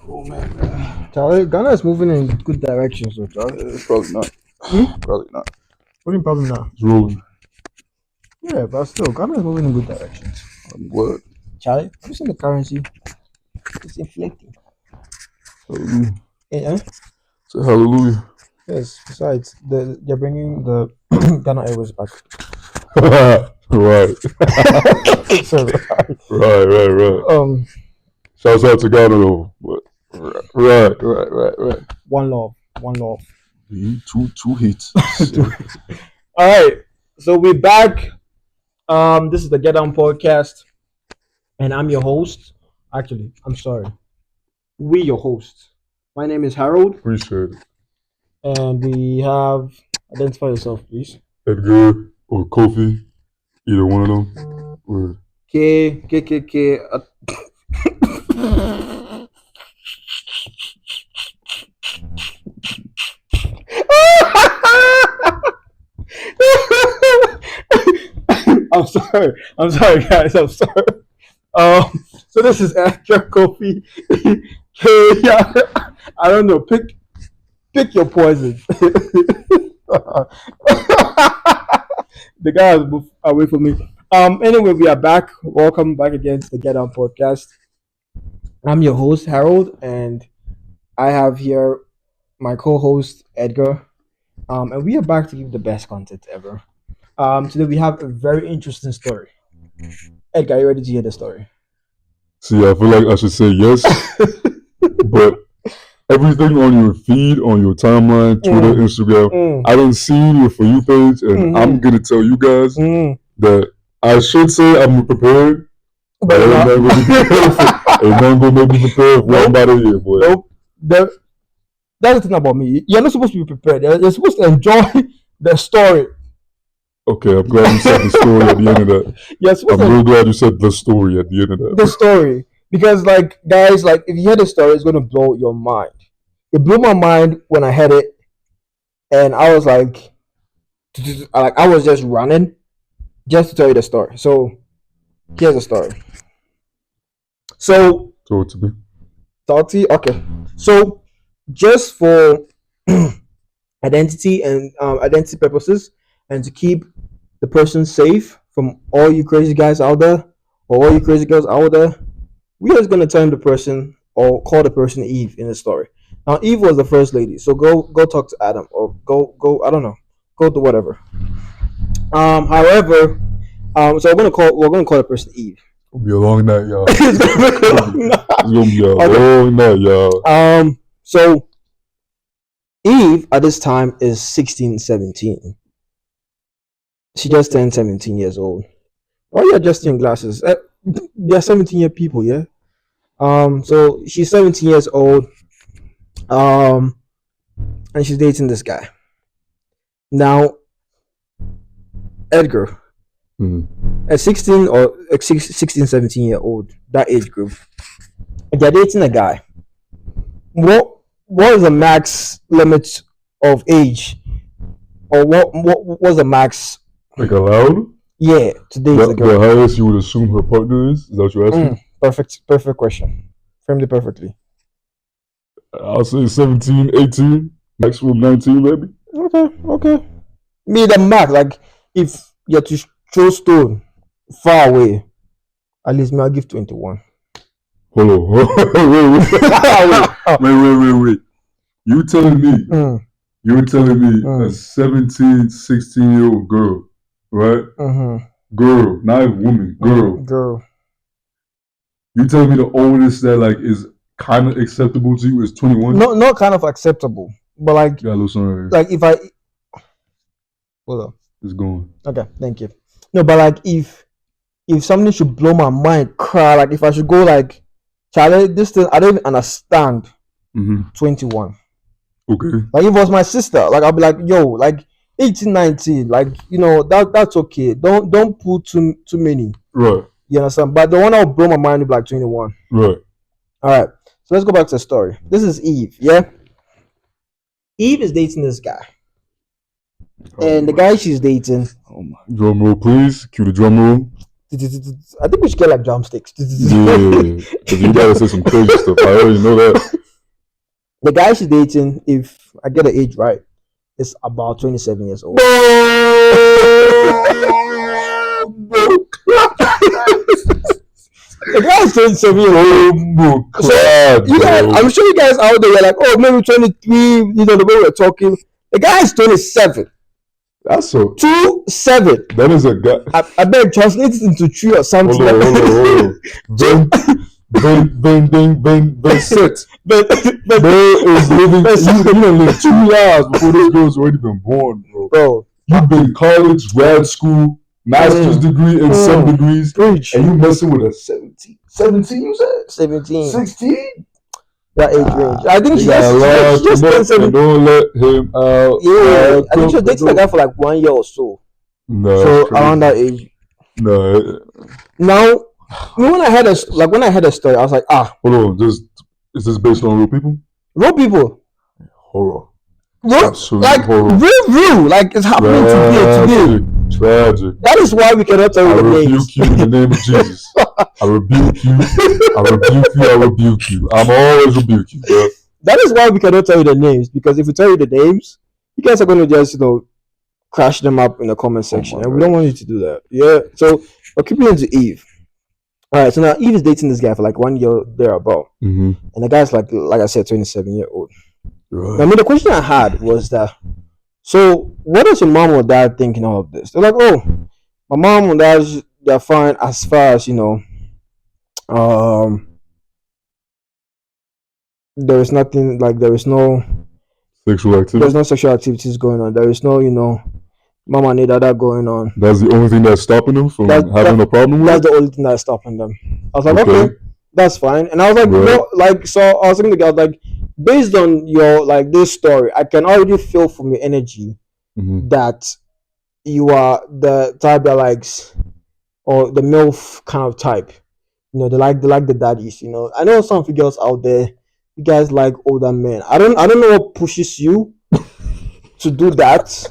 Oh man. Charlie, Ghana is moving in good direction, so Charlie. Probably not. Hmm? Probably not. What do you problem now? It's rolling. Yeah, but still, Ghana is moving in good directions. What? Charlie, have you seen the currency? It's inflating. Hallelujah. Yeah. Say hallelujah. Yes. Besides, they're bringing the Ghana Airways back. Right. So, Right. Shouts out to Ghana though. But right. one love. Two hits. All right. So we're back. This is the Getdown podcast, and I'm your host. Actually, I'm sorry. We your hosts. My name is Harold, Appreciate it. and we have identify yourself, please. Edgar or Kofi, either one of them. Word. K. I'm sorry, guys. I'm sorry. So this is extra coffee. Yeah, I don't know. Pick your poison. The guy has moved away from me. Anyway, we are back. Welcome back again to the Get On podcast. I'm your host Harold, and I have here my co-host Edgar. And we are back to give the best content ever. Today we have a very interesting story. Edgar, are you ready to hear the story? See, I feel like I should say yes, but everything on your feed, on your timeline, Twitter, Instagram, I didn't see your For You page, and I'm gonna tell you guys that I should say I'm prepared, but I'm not gonna be prepared. Ain't nothing gonna make me prepared for one about a year, boy. Nope. That's the thing about me. You're not supposed to be prepared. You're supposed to enjoy the story. Okay, I'm glad you said the story at the end of that. I'm real glad you said the story at the end of that. The story. Because, like, guys, like, if you hear the story, it's going to blow your mind. It blew my mind when I heard it. And I was like, I was just running just to tell you the story. So, here's the story. So, talk to me. Okay. So, just for identity and identity purposes, and to keep the person safe from all you crazy guys out there or all you crazy girls out there, we are just gonna term the person or call the person Eve in the story. Now Eve was the first lady, so go talk to Adam or go I don't know, go to whatever. However, so we're gonna call the person Eve. It'll be a long night, y'all. It's gonna be a long night, y'all. So Eve at this time is 16, 17. She just turned 17 years old. Why are you adjusting glasses? They're 17-year people, yeah? So she's 17 years old. And she's dating this guy. Now, Edgar, at 16 or 16, 17-year-old, that age group, they're dating a guy. What is the max limit of age? Or what was the max? Like allowed? Yeah, to date the girl. The highest you would assume her partner is? Is that what you're asking? Perfect question. Framed it perfectly. I'll say 17, 18, maximum 19, maybe. Okay. Me the max, like if you're to throw stone far away, at least I'll give 21. Hold on. Wait. You telling me? You're telling me a 17, 16-year-old girl, right? Girl, not a woman, girl. You telling me the oldest that like is kind of acceptable to you is 21? No, not kind of acceptable, but like, like if I hold on, it's going. Okay, thank you. No, but like if something should blow my mind, cry. Like if I should go like, Charlie, this thing I don't even understand. 21. Okay. Like if it was my sister, like I'll be like, yo, like 18, 19, like that's okay. Don't put too many. Right. You understand? But the one that will blow my mind will be like 21. Right. All right. So let's go back to the story. This is Eve, yeah? Eve is dating this guy. And the guy she's dating. Drum roll, please. Cue the drum roll. I think we should get like drumsticks. Yeah, because you gotta say some crazy stuff. I already know that. The guy she's dating, if I get the age right, is about 27 years old. The guy is 27 years old. So you guys, I'm sure you guys out there are like, oh, maybe 23. You know the way we're talking. The guy is 27. That's so 27. That is a guy. I bet translate it into 3 or something. Hold on. Ben sit. Bro is living. You don't live 2 years before this girl's already been born, bro. You've been college, grad school, master's degree, and some degrees, and you messing with a 17. 17, you said? 17. 16? That age range. I think she just turned 17. Don't let him out. Yeah, I think she was dating the guy for like 1 year or so. No, so around that age. No. Now, when I heard a story, I was like, hold on. Is this based on real people? Real people. Horror. Like horror. Real. Like it's happening today. Tragic. That is why we cannot tell you the names. I rebuke you in the name of Jesus. I rebuke you. I'm always rebuke you, bro. That is why we cannot tell you the names, because if we tell you the names, you guys are going to just, crash them up in the comment section, and we don't want you to do that. Yeah. So we're keeping it to Eve. All right. So now Eve is dating this guy for like 1 year thereabout, and the guy's like I said, 27-year-old. Right. I mean, the question I had was that, so what does your mom or dad think in all of this? They're like, oh, my mom and dad, they're fine as far as, there is nothing, like there is no sexual activity. There's no sexual activities going on. There is no, mama and dad going on. That's the only thing that's stopping them from having a problem with it? That's the only thing that's stopping them. I was like, okay, that's fine. And I was like, right. So I was thinking to the guy, like, based on your, this story, I can already feel from your energy that you are the type that likes, or the MILF kind of type. They like the daddies, I know some of you girls out there, you guys like older men. I don't know what pushes you to do that,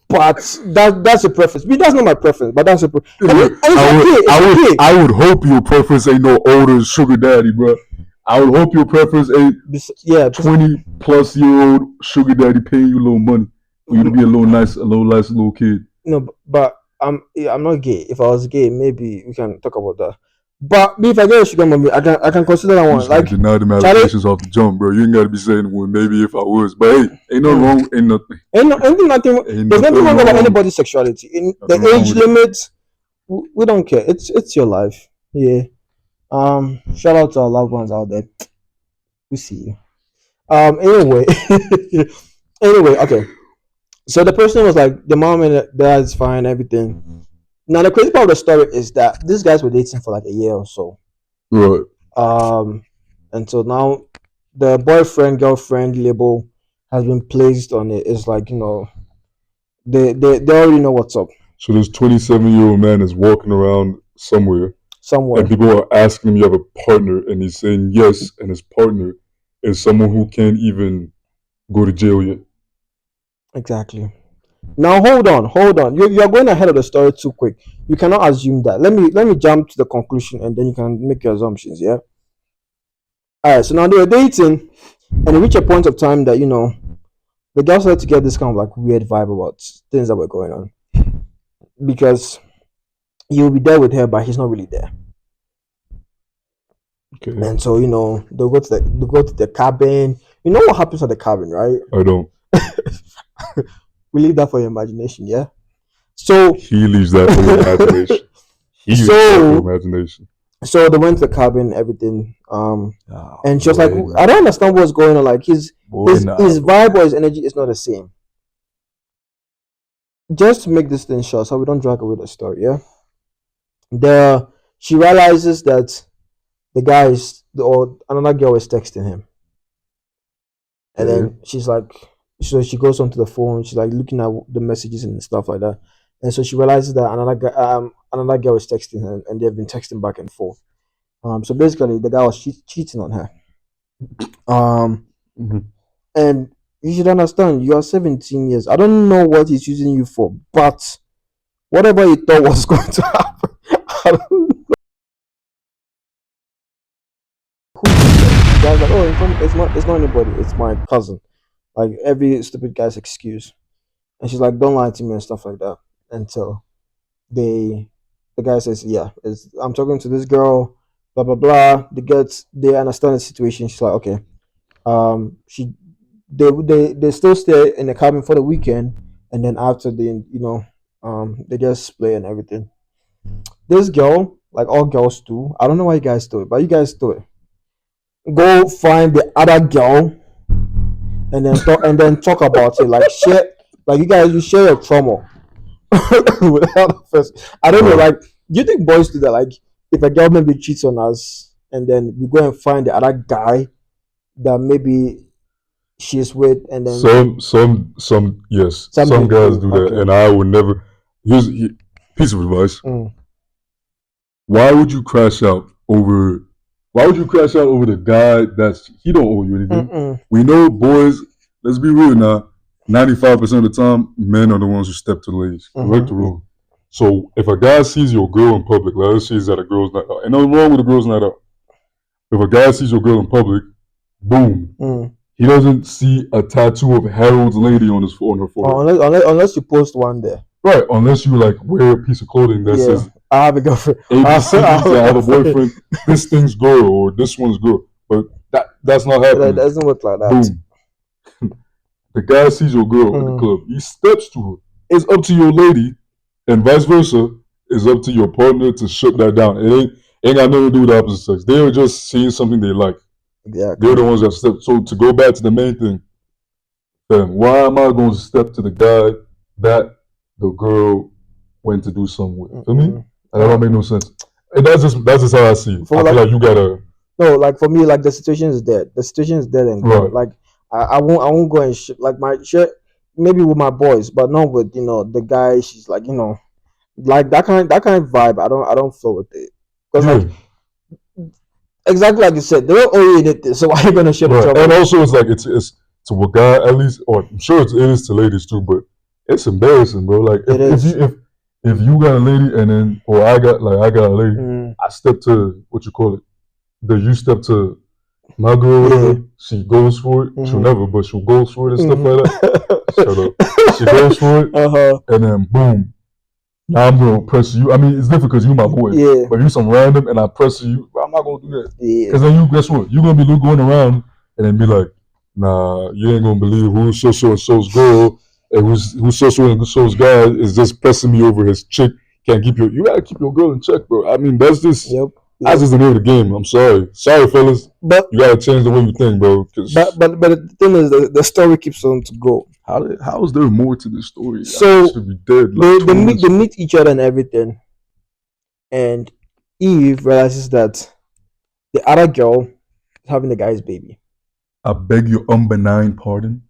but that's a preference. That's not my preference, but that's a preference. I would hope your preference ain't no older sugar daddy, bro. I would hope your preference ain't 20-plus-year-old sugar daddy paying you a little money for you to be a nice little kid. No, but I'm not gay. If I was gay, maybe we can talk about that. But if I get a sugar mommy, I can consider that one. Like, deny the allegations off the jump, bro. You ain't gotta be saying, well, maybe if I was, but hey, ain't nothing wrong. Ain't nothing. There's nothing wrong about anybody's sexuality. In the age limit, we don't care. It's your life. Yeah. Shout out to our loved ones out there. We see you. Anyway, okay. So the person was like, the mom and the dad's fine, everything. Now the crazy part of the story is that these guys were dating for like a year or so. Right. And so now the boyfriend girlfriend label has been placed on it. It's like, they already know what's up. So this 27-year-old man is walking around somewhere, and people are asking him, you have a partner, and he's saying yes, and his partner is someone who can't even go to jail yet. Exactly. Now hold on. You're going ahead of the story too quick. You cannot assume that. Let me jump to the conclusion, and then you can make your assumptions. Yeah. All right. So now they were dating, and they reached a point of time that the girl started to get this kind of like weird vibe about things that were going on, because he'll be there with her, but he's not really there. Okay. And so they'll go to the cabin. You know what happens at the cabin, right? I don't. We leave that for your imagination, yeah? So he leaves that for your imagination. So they went to the cabin, everything. And she was like, I don't understand what's going on. Like his vibe or his energy is not the same. Just to make this thing short, so we don't drag away the story, yeah? She realizes that the guy or another girl is texting him. And then she's like, so she goes onto the phone, she's like looking at the messages and stuff like that. And so she realizes that another girl is texting her, and they've been texting back and forth. So basically the guy was cheating on her. And you should understand, you are 17 years. I don't know what he's using you for, but whatever he thought was going to happen, Who is that? The guy's like, oh, it's not anybody. It's my cousin. Like every stupid guy's excuse. And she's like, don't lie to me and stuff like that. Until they, the guy says, yeah, I'm talking to this girl, blah blah blah. They understand the situation. She's like, okay. She, they still stay in the cabin for the weekend, and then after they just play and everything. This girl, like all girls do, I don't know why you guys do it, but you guys do it. Go find the other girl and then talk about it. Like share, like you share your trauma without the first. I don't know. Bro, Like, do you think boys do that? Like, if a girl maybe cheats on us, and then we go and find the other guy that maybe she's with, and then yes, some some they guys do. do that, Okay. and I would never. Piece of advice: Mm. Why would you crash out over? Why would you crash out over the guy he don't owe you anything? Mm-mm. We know boys. Let's be real now. 95% of the time, men are the ones who step to the ladies. Correct or Mm-hmm. wrong? So if a guy sees your girl in public, like let's say he's at a girl's night out, and nothing wrong with a girl's night out. If a guy sees your girl in public, boom, Mm. he doesn't see a tattoo of Harold's lady on her forehead. Unless you post one there. Right, unless you like wear a piece of clothing that Yeah, says I have a girlfriend. ABC, I have I have a girlfriend. boyfriend, this thing's girl or this one's girl. But that's not It happening. doesn't work like that. Boom. The guy sees your girl in the club. He steps to her. It's up to your lady, and vice versa. It's up to your partner to shut that down. It ain't got nothing to do with the opposite sex. They're just seeing something they like. Exactly. They're the ones that step. So to go back to the main thing, then why am I going to step to the guy that the girl went to do something with? Feel me? That don't make no sense. And that's just how I see it. I feel like you gotta. No, like for me, like the situation is dead. The situation is dead and gone. Like I won't go and like my shit maybe with my boys, but not with the guy. She's like like that kind of vibe. I don't flow with it because like exactly like you said, they don't owe you anything. So why are you gonna share the trouble? And also, it's like it's to a guy at least, or I'm sure it is to ladies too, but it's embarrassing, bro. Like if you got a lady and then or I got a lady, I step to what you call it. You step to my girl, whatever. She goes for it. She'll never, but she'll go for it and stuff like that. Shut up. She goes for it, and then boom. Now I'm gonna press you. I mean, it's different because you my boy. Yeah. But you some random, and I press you. I'm not gonna do that. Yeah. Because then guess what? You're gonna be going around and then be like, nah, you ain't gonna believe who's so and so's girl and who's so and so's guy is just pressing me over his chick. Can't keep you gotta keep your girl in check, bro. I mean, that's just. Yep. That's just the name of the game. I'm sorry, fellas. But you gotta change the way you think, bro. But the thing is, the story keeps on to go. How is there more to this story? So should be dead. Like they meet each other and everything, and Eve realizes that the other girl is having the guy's baby. I beg your unbenign pardon.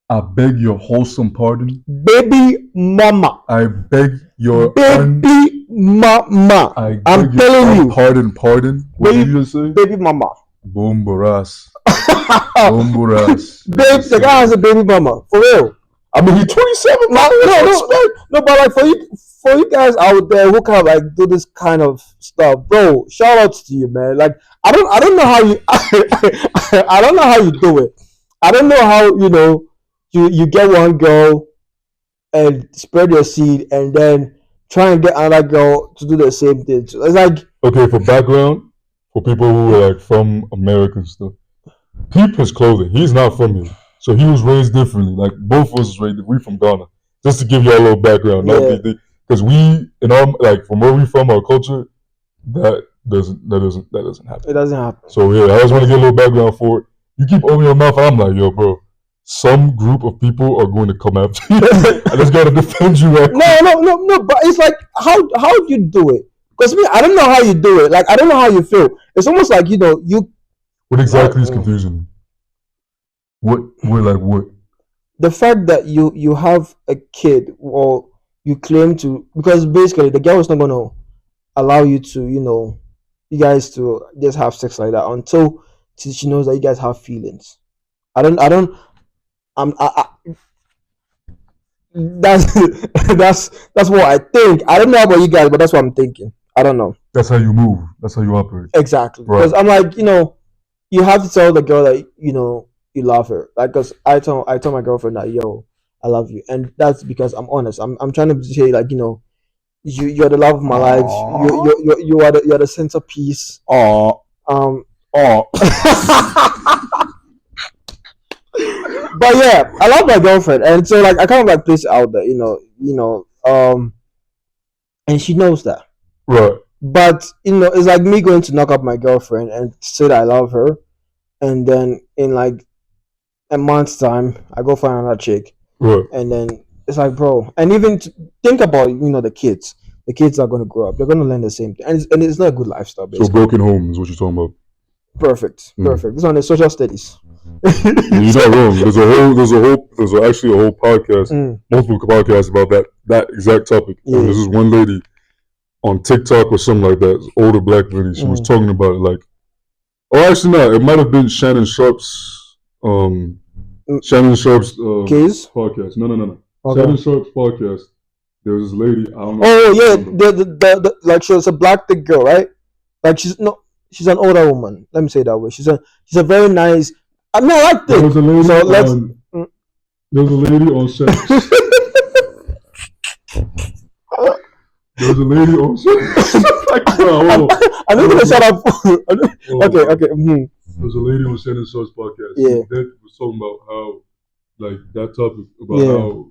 I beg your wholesome pardon. Baby mama. I beg your baby mama. I'm telling you. Pardon. What did you say? Baby mama. Bomboras. Bomboras. Babe, the guy has a baby mama. For real. I mean, he's 27. No, but like for you guys out there who kind of like do this kind of stuff, bro. Shout out to you, man. Like I don't know how you I don't know how you do it. I don't know how you get one girl and spread your seed and then try and get another girl to do the same thing. So it's like okay, for background, for people who are like from America and stuff, peep his clothing. He's not from here, so he was raised differently. Like both of us was raised. We from Ghana. Just to give you a little background, because we in our like from where we from, our culture, that doesn't happen. It doesn't happen. So yeah, I just want to get a little background for it. You keep opening your mouth, and I'm like, yo, bro. Some group of people are going to come after you. I just gotta defend you. Right? No. But it's like how do you do it? Because me, I don't know how you do it. Like I don't know how you feel. It's almost like you. What exactly is confusing? What? The fact that you have a kid or you claim to, because basically the girl is not gonna allow you to you guys to just have sex like that until she knows that you guys have feelings. That's what I think. I don't know about you guys, but that's what I'm thinking. I don't know. That's how you move. That's how you operate. Exactly. Right. Because I'm like, you have to tell the girl that you love her. Like, cause I told my girlfriend that, yo, I love you, and that's because I'm honest. I'm trying to say, like, you're the love of my life. You are the centerpiece. Oh, Um, oh. but yeah, I love my girlfriend, and so like I kind of like place it out there, and she knows that. Right. But it's like me going to knock up my girlfriend and say that I love her, and then in like a month's time, I go find another chick, Right. and then it's like, bro, and even think about the kids. The kids are going to grow up. They're going to learn the same thing, and it's not a good lifestyle. Basically. So broken home is what you're talking about. Perfect. This one is social studies. You're not wrong. There's actually a whole podcast, multiple podcasts about that exact topic. Yeah. And there's this one lady on TikTok or something like that, older black lady. She was talking about it like, actually no, it might have been Shannon Sharp's Case? podcast. No. Okay. Shannon Sharp's podcast. There was this lady. I don't know. Oh yeah, the like she was a black thick girl, right? Like she's an older woman. Let me say it that way. She's a very nice. I mean, I like thick. There was a lady. So there was a lady on Shannon. There was a lady on Shannon. I need to shut up. Okay. There was a lady on Shannon Sharp's podcast. Yeah. That was talking about how, like, that topic about how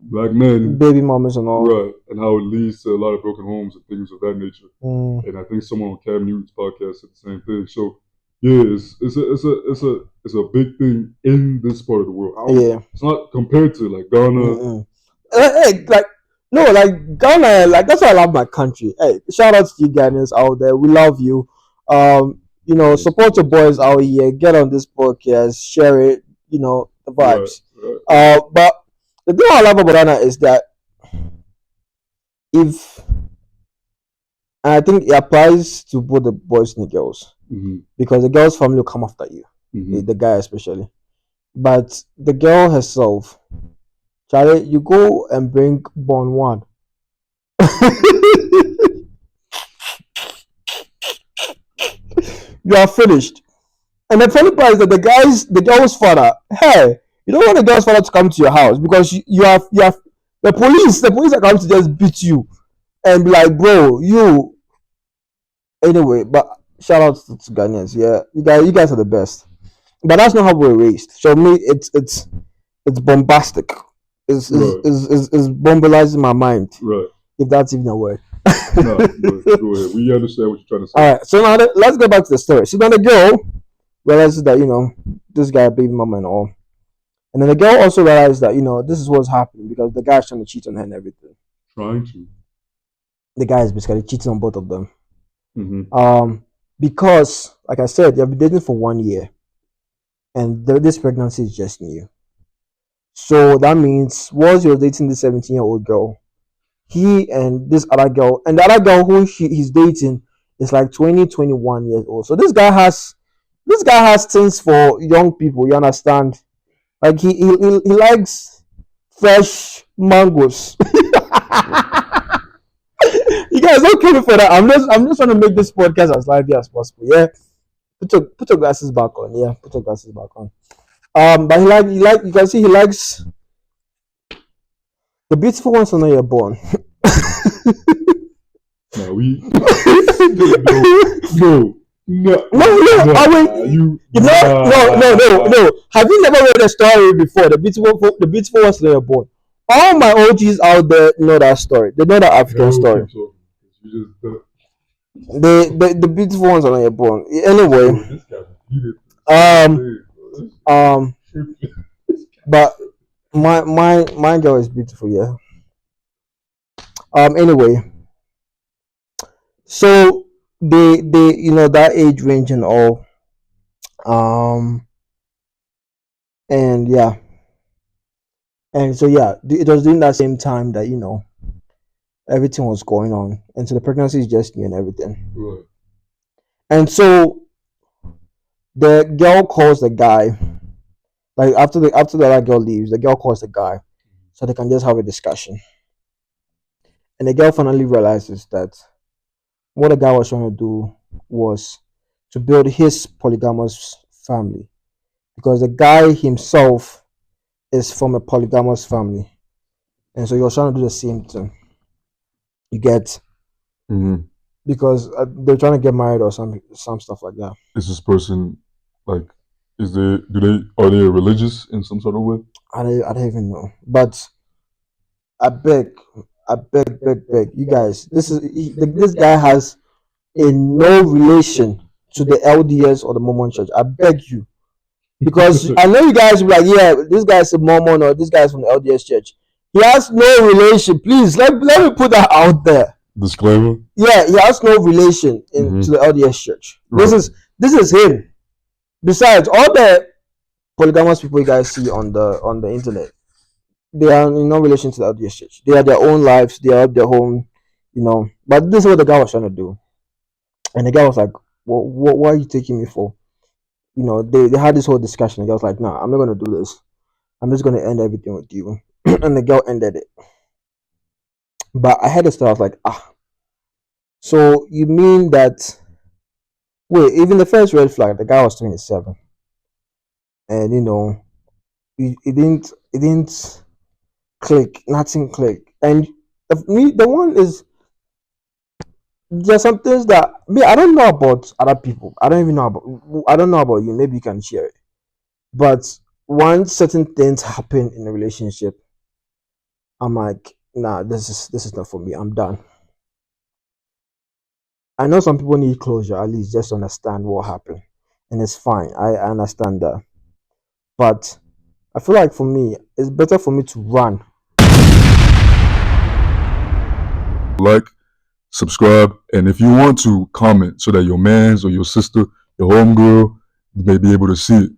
black men, baby mamas and all, right, and how it leads to a lot of broken homes and things of that nature. And I think someone on Cam Newton's podcast said the same thing. So yeah, it's a big thing in this part of the world. It's not compared to like Ghana. Hey, like no, like Ghana, like that's why I love my country. Hey, shout out to you Ghanaians out there. We love you. Support your boys out here. Get on this podcast, share it. The vibes. Right. But the thing I love about Ghana is that I think it applies to both the boys and the girls, because the girl's family will come after you, the guy especially. But the girl herself, Charlie, you go and bring born one. You are finished. And the funny part is that the girl's father, hey, you don't want the girl's father to come to your house because you have the police are coming to just beat you and be like, bro, you. Anyway, but shout out to Ghanaians. Yeah, you guys are the best. But that's not how we're raised. So me, it's bombastic. It's bombalizing my mind. Right. If that's even a word. No, go ahead. We understand what you're trying to say. All right. So now let's go back to the story. So then the girl realizes that this guy baby mama and all, and then the girl also realized that this is what's happening because the guy's trying to cheat on her and everything. Trying to. The guy is basically cheating on both of them. Because like I said, they've been dating for 1 year, and this pregnancy is just new. So that means once you're dating this 17-year-old girl, he and this other girl, and the other girl who he's dating is like 20, 21 years old. So this guy has things for young people. You understand? Like he likes fresh mangoes. You guys don't kill me for that. I'm just trying to make this podcast as lively as possible. Yeah. Put your glasses back on. Yeah, put your glasses back on. But you can see he likes the beautiful ones when you're born. No. Have you never read a story before? The beautiful ones when you're born. All my OGs out there know that story. They know that African story. The beautiful ones when you're born. Anyway, but my girl is beautiful. Yeah. Anyway, so they that age range and all, and yeah, and so yeah, it was during that same time that everything was going on, and so the pregnancy is just new and everything. Right. And so the girl calls the guy, like after the other girl leaves, the girl calls the guy so they can just have a discussion. And the girl finally realizes that what the guy was trying to do was to build his polygamous family, because the guy himself is from a polygamous family, and so he was trying to do the same thing. You get, because they're trying to get married or some stuff like that. Is this person like? Are they religious in some sort of way? I don't even know, but I beg, beg you guys. This guy has no relation to the LDS or the Mormon Church. I beg you, because I know you guys will be like, yeah, this guy's a Mormon or this guy's from the LDS Church. He has no relation. Please let me put that out there. Disclaimer. Yeah, he has no relation to the LDS Church. Right. This is him. Besides, all the polygamous people you guys see on the internet, they are in no relation to the LDS Church. They have their own lives. They have their own, But this is what the guy was trying to do, and the guy was like, what are you taking me for? They had this whole discussion. The guy was like, nah, I'm not gonna do this. I'm just gonna end everything with you. And the girl ended it. But I had to start. I was like, so you mean that? Wait, even the first red flag, the guy was 27, and it didn't click. Nothing clicked. And the one is, there's some things that I don't know about other people. I don't know about you. Maybe you can share it. But once certain things happen in a relationship, I'm like, nah, this is not for me. I'm done. I know some people need closure, at least just to understand what happened, and it's fine. I understand that, but I feel like for me, it's better for me to run. Like, subscribe, and if you want to, comment so that your mans or your sister, your homegirl may be able to see it.